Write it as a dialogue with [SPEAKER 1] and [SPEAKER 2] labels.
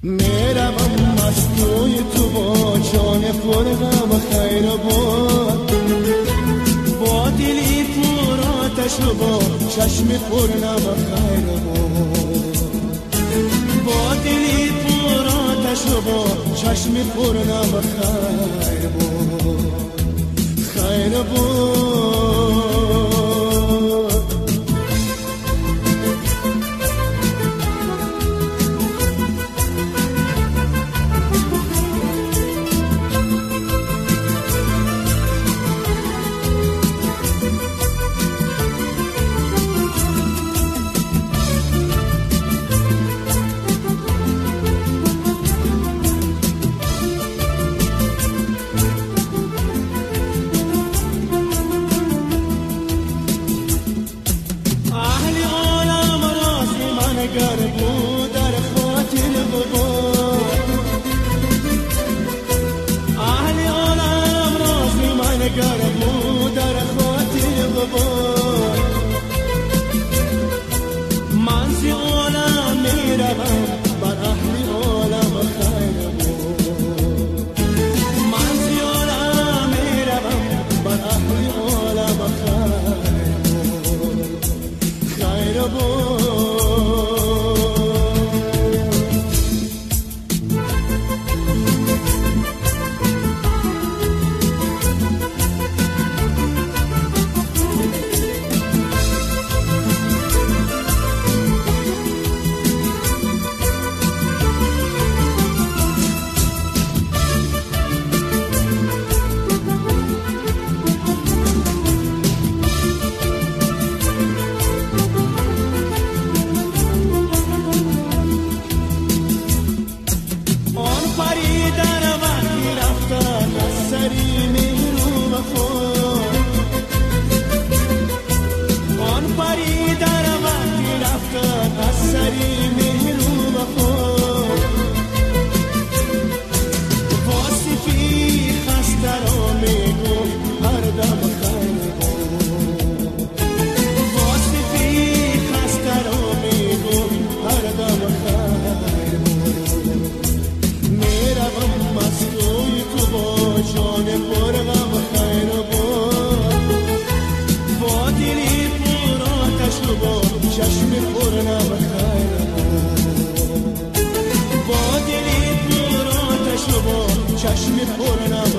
[SPEAKER 1] میروم از توی تو با جان پر غم خیر باد، با دلی پر آتش و با چشم پر نم خیر باد، با دلی پر آتش و با چشم پر نم خیر باد، خیر باد. گر بود در خاطر بباد، اهل عالم راضی من گر بود در خاطر بباد، من زی عالم میروم بر اهل عالم خیر بود، من زی عالم میروم بر اهل عالم خیر بود، خیر بود. چشم پر نم خیر بود، با دلی پر آتش و با چشم پر نم